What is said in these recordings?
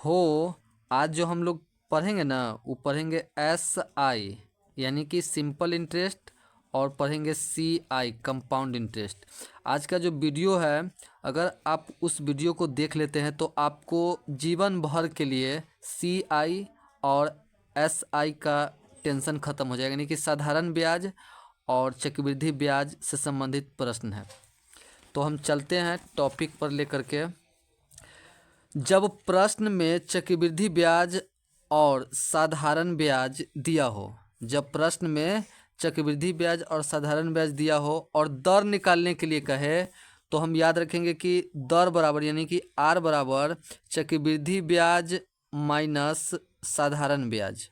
हो, आज जो हम लोग पढ़ेंगे ना वो पढ़ेंगे SI यानी कि सिंपल इंटरेस्ट और पढ़ेंगे CI कंपाउंड इंटरेस्ट। आज का जो वीडियो है अगर आप उस वीडियो को देख लेते हैं तो आपको जीवन भर के लिए CI और SI का टेंशन ख़त्म हो जाएगा, यानी कि साधारण ब्याज और चक्रवृद्धि ब्याज से संबंधित प्रश्न है। तो हम चलते हैं टॉपिक पर लेकर के। जब प्रश्न में चक्रवृद्धि ब्याज और साधारण ब्याज दिया हो, जब प्रश्न में चक्रवृद्धि ब्याज और साधारण ब्याज दिया हो और दर निकालने के लिए कहे तो हम याद रखेंगे कि दर बराबर यानी कि R बराबर चक्रवृद्धि ब्याज माइनस साधारण ब्याज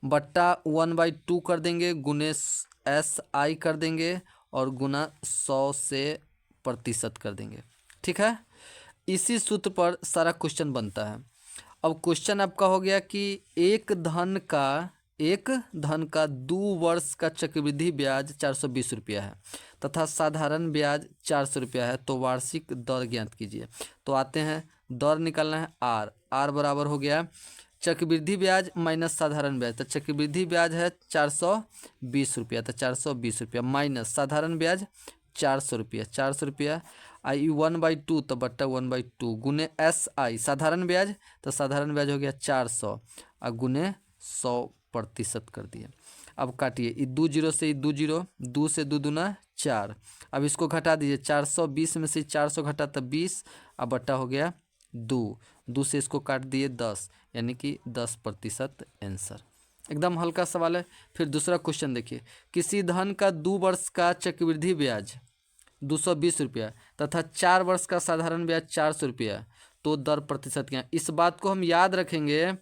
बट्टा 1/2 कर देंगे, गुने SI कर देंगे और गुना 100 से प्रतिशत कर देंगे। ठीक है, इसी सूत्र पर सारा क्वेश्चन बनता है। अब क्वेश्चन आपका हो गया कि एक धन का 2 वर्ष का चक्रवृद्धि ब्याज 420 रुपया है तथा साधारण ब्याज 400 रुपया है, तो वार्षिक दर ज्ञात कीजिए। तो आते हैं, दर निकालना है R बराबर हो गया चक्रवृद्धि ब्याज माइनस साधारण ब्याज। तो चक्रवृद्धि ब्याज है 420 रुपया, तो 420 रुपया माइनस साधारण ब्याज 400 रुपया आई 1/2 तो बट्टा 1/2 गुने SI साधारण ब्याज, तो साधारण ब्याज हो गया 400 और गुने 100% कर दिए। अब काटिए, 2 जीरो से 2 जीरो, 2 से 2 दूना 4। अब इसको घटा दीजिए, 420 में से 400 घटा तो 20 अब बट्टा हो गया 2 से इसको काट दिए 10 यानी कि 10% आंसर। एकदम हल्का सवाल है। फिर दूसरा क्वेश्चन देखिए, किसी धन का 2 वर्ष का चक्रवृद्धि ब्याज 220 रुपया तथा 4 वर्ष का साधारण ब्याज 400 रुपया, तो दर प्रतिशत क्या। इस बात को हम याद रखेंगे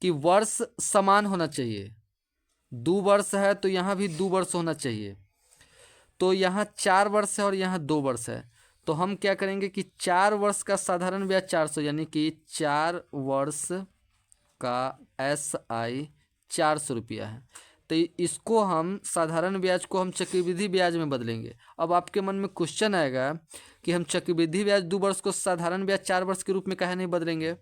कि वर्ष समान होना चाहिए। 2 वर्ष है तो यहाँ भी 2 वर्ष होना चाहिए। तो यहाँ 4 वर्ष है और यहाँ 2 वर्ष है, तो हम क्या करेंगे कि 4 वर्ष का साधारण ब्याज 400 यानी कि 4 वर्ष का SI 400 रुपया है, तो इसको हम साधारण ब्याज को हम चक्रवृद्धि ब्याज में बदलेंगे। अब आपके मन में क्वेश्चन आएगा कि हम चक्रवृद्धि ब्याज 2 वर्ष को साधारण ब्याज 4 वर्ष के रूप में काहे नहीं बदलेंगे।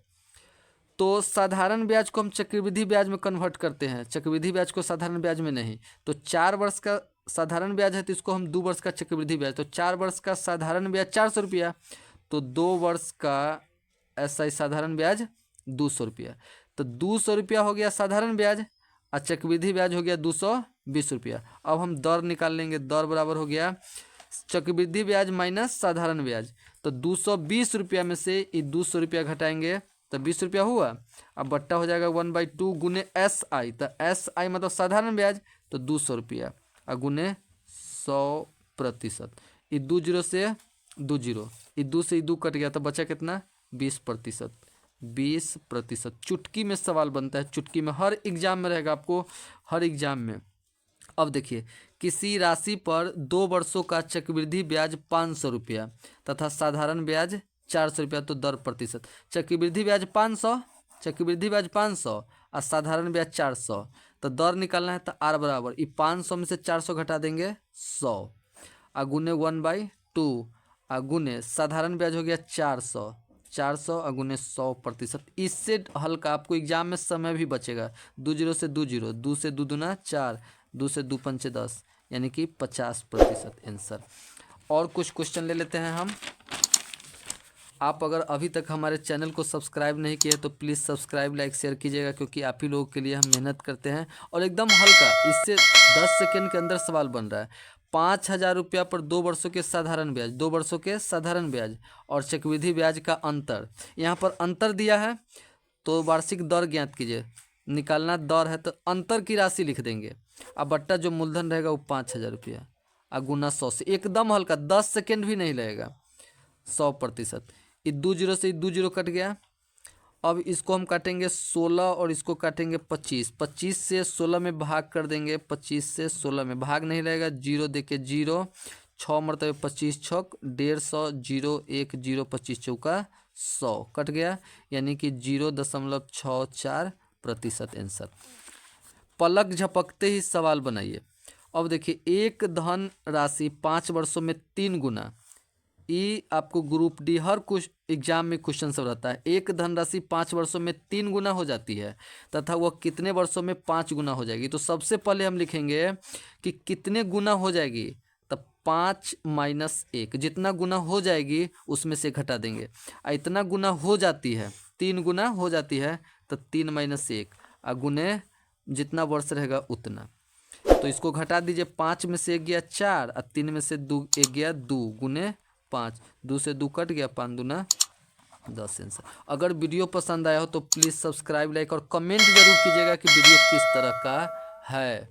तो साधारण ब्याज को हम चक्रवृद्धि ब्याज में कन्वर्ट करते हैं, चक्रवृद्धि ब्याज को साधारण ब्याज में नहीं। तो 4 वर्ष का साधारण ब्याज है तो इसको हम 2 वर्ष का चक्रवृद्धि ब्याज, तो 4 वर्ष का साधारण ब्याज 400 रुपया, तो 2 वर्ष का SI साधारण ब्याज 200 रुपया, तो 200 रुपया हो गया साधारण ब्याज और चक्रवृद्धि ब्याज हो गया 220 रुपया। अब हम दर निकाल लेंगे, दर बराबर हो गया चक्रवृद्धि ब्याज माइनस साधारण ब्याज, तो 220 रुपया में से 200 रुपया घटाएंगे तो 20 रुपया हुआ। अब बट्टा हो जाएगा 1/2 गुने SI, तो SI मतलब साधारण ब्याज, तो 200 रुपया और गुने 100%। 2 जीरो से 2 जीरो, 2 से 2 कट गया तो बचा कितना 20%। 20% चुटकी में सवाल बनता है, चुटकी में हर एग्जाम में रहेगा, आपको हर एग्जाम में। अब देखिए, किसी राशि पर 2 वर्षों का चक्रवृद्धि ब्याज 500 रुपया तथा साधारण ब्याज 400 रुपया, तो दर प्रतिशत। चक्रवृद्धि ब्याज 500 और साधारण ब्याज 400, तो दर निकालना है तो R बराबर 500 में से 400 घटा देंगे 100 और गुने 1/2 और गुने साधारण ब्याज हो गया 400 और गुने 100%। इससे हल्का आपको एग्जाम में समय भी बचेगा। 2 जीरो से 2 जीरो, 2 से 2 दूना 4, 2 से 2 पंचे 10 यानी कि 50% आंसर। और कुछ क्वेश्चन ले लेते हैं हम। आप अगर अभी तक हमारे चैनल को सब्सक्राइब नहीं किए तो प्लीज़ सब्सक्राइब लाइक शेयर कीजिएगा, क्योंकि आप ही लोगों के लिए हम मेहनत करते हैं। और एकदम हल्का, इससे 10 सेकेंड के अंदर सवाल बन रहा है। 5,000 रुपया पर 2 वर्षों के साधारण ब्याज, 2 वर्षों के साधारण ब्याज और चक्रवृद्धि ब्याज का अंतर, यहाँ पर अंतर दिया है तो वार्षिक दर ज्ञात कीजिए। निकालना दर है तो अंतर की राशि लिख देंगे, अब बट्टा जो मूलधन रहेगा वो 5,000 रुपया और गुना 100 से, एकदम हल्का 10 सेकेंड भी नहीं लगेगा, 100%। 2 जीरो से 2 जीरो कट गया। अब इसको हम काटेंगे 16 और इसको काटेंगे 25, 25 से 16 में भाग कर देंगे, 25 से 16 में भाग नहीं लगेगा, जीरो देके जीरो, 6 मरतबे 25 छक 150, 0 1 0 25 चौका 100 कट गया, यानी कि 0.64% आंसर। पलक झपकते ही सवाल बनाइए। अब देखिए, एक धन राशि 5 वर्षों में 3 गुना ई आपको ग्रुप डी हर कुछ एग्जाम में क्वेश्चन सब रहता है। एक धनराशि 5 वर्षों में 3 गुना हो जाती है तथा वह कितने वर्षों में 5 गुना हो जाएगी। तो सबसे पहले हम लिखेंगे कि कितने गुना हो जाएगी, तब 5 माइनस 1, जितना गुना हो जाएगी उसमें से घटा देंगे। इतना गुना हो जाती है, 3 गुना हो जाती है, तो 3 माइनस 1 गुने जितना वर्ष रहेगा उतना। तो इसको घटा दीजिए, 5 में से 1 गया 4 और 3 में से 1 गया 2 गुने 5, 2 से 2 कट गया, 5 दूना 10 आंसर। अगर वीडियो पसंद आया हो तो प्लीज़ सब्सक्राइब, लाइक और कमेंट जरूर कीजिएगा कि वीडियो किस तरह का है।